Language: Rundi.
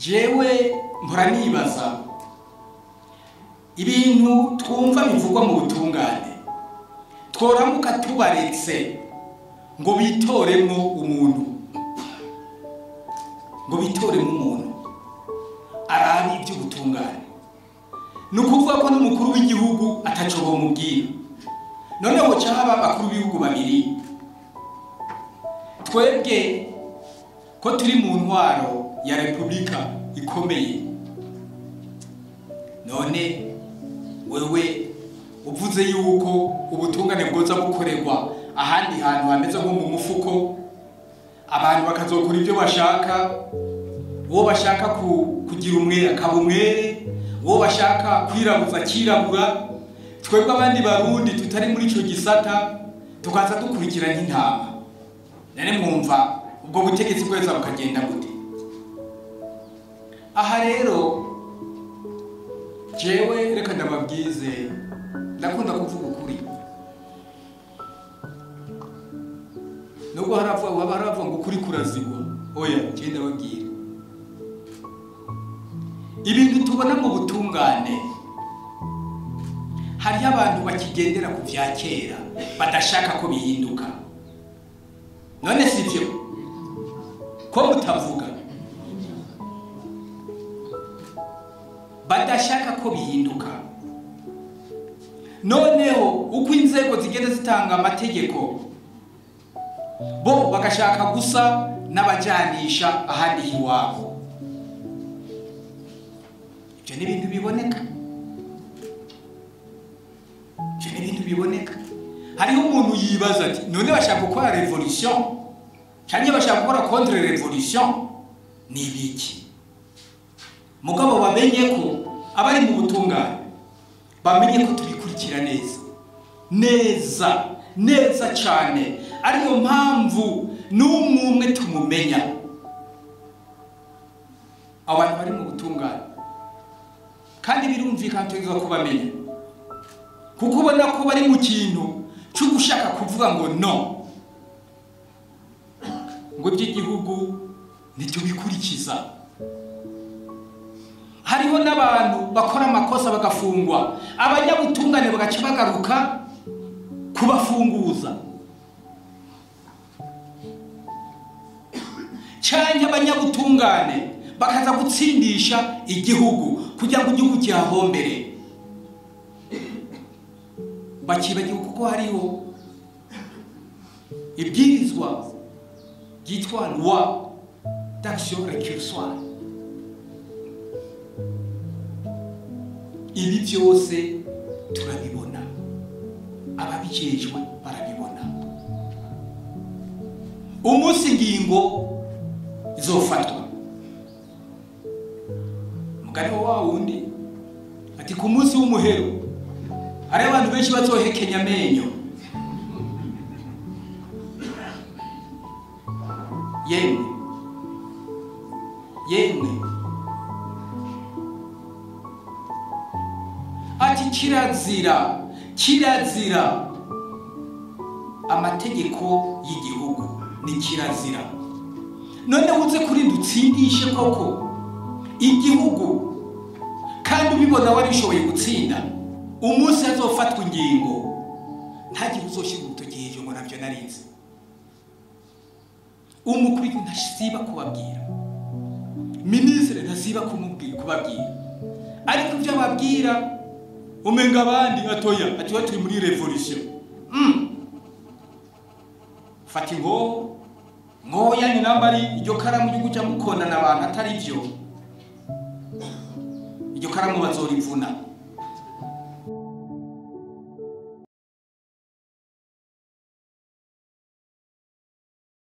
jewe mpora nibaza ibintu twumva bivugwa mu butungane tworamuka tubaretse ngo bitoremwo umuntu arabi iby'ubutungane nukuvuga ko n'umukuru w'igihugu ataco bomubwira noneho cyaba abakuru b'ibihugu babiri twebwe ko turi mu ntwaro ya Republika ikomeye none wewe uvuze yuko ubutungane bwoza bukorerwa ahandi hantu hameze nko mu mufuko abantu bakazokora ibyo bashaka uwo bashaka kugira umwere akaba umwere uwo bashaka kwirabuza kirabura twebwe abandi barundi tutari muri ico gisata tukaza dukurikirana intama nene mwumva ubwo butegetsi bweza bukagenda gute aha rero jewe reka ndababwize ndakunda kuvuga ukuri nubwo haravuga ngo ukuri kurazigwa oya genda babwira ibintu tubona mu butungane hari abantu bakigendera ku vya kera badashaka ko bihinduka none sivyo ko mutavuga badashaka ko bihinduka noneho uko inzego zigenda zitanga amategeko bo bagashaka gusa n'abajanisha ahandi hiwabo ibyo ni ibintu biboneka hariho umuntu yibaza ati none bashaka gukora revolution cyangwa bashaka gukora contre revolution ni ibiki mugabo bamenye ko abari mu butungane bamenye ko tubikurikira neza cyane ariyo mpamvu n'umwe tumumenya abantu bari mu butungane kandi birumvikana tuza kubamenya kuko ubona ko bari mu kintu cyo gushaka kuvuga ngo no ngo by'igihugu ntitubikurikiza hariho n'abantu bakora amakosa bagafungwa abanyabutungane bagaca bagaruka kubafunguza cyane abanyabutungane bakaza gutsindisha igihugu kugira ngo igihugu cyahombere bakibagiwe kuko hariho ibwirizwa ryitwa loi d'action récursoire ibi byose turabibona ababikejwe barabibona umunsi ngingo izofatwa mugari wa wundi ati ku munsi w'umuhero hari abantu benshi bazohekenya amenyo yemwe ati kirazira amategeko y'igihugu ni kirazira none uze kurinda utsindishe koko igihugu kandi ubibona wari ushoboye gutsinda umunsi hazofatwa ingingo ntagiye uzoshira urutoki ngo nabyo narinze umukuru ntasiba kubabwira ministre ntasiba kubabwira ariko ibyo babwira umenga abandi atoya ati turi muri revolution fati ngo yani nambari iryo karamu y'uguca mukondana abantu atari byo iryo karamu bazorivuna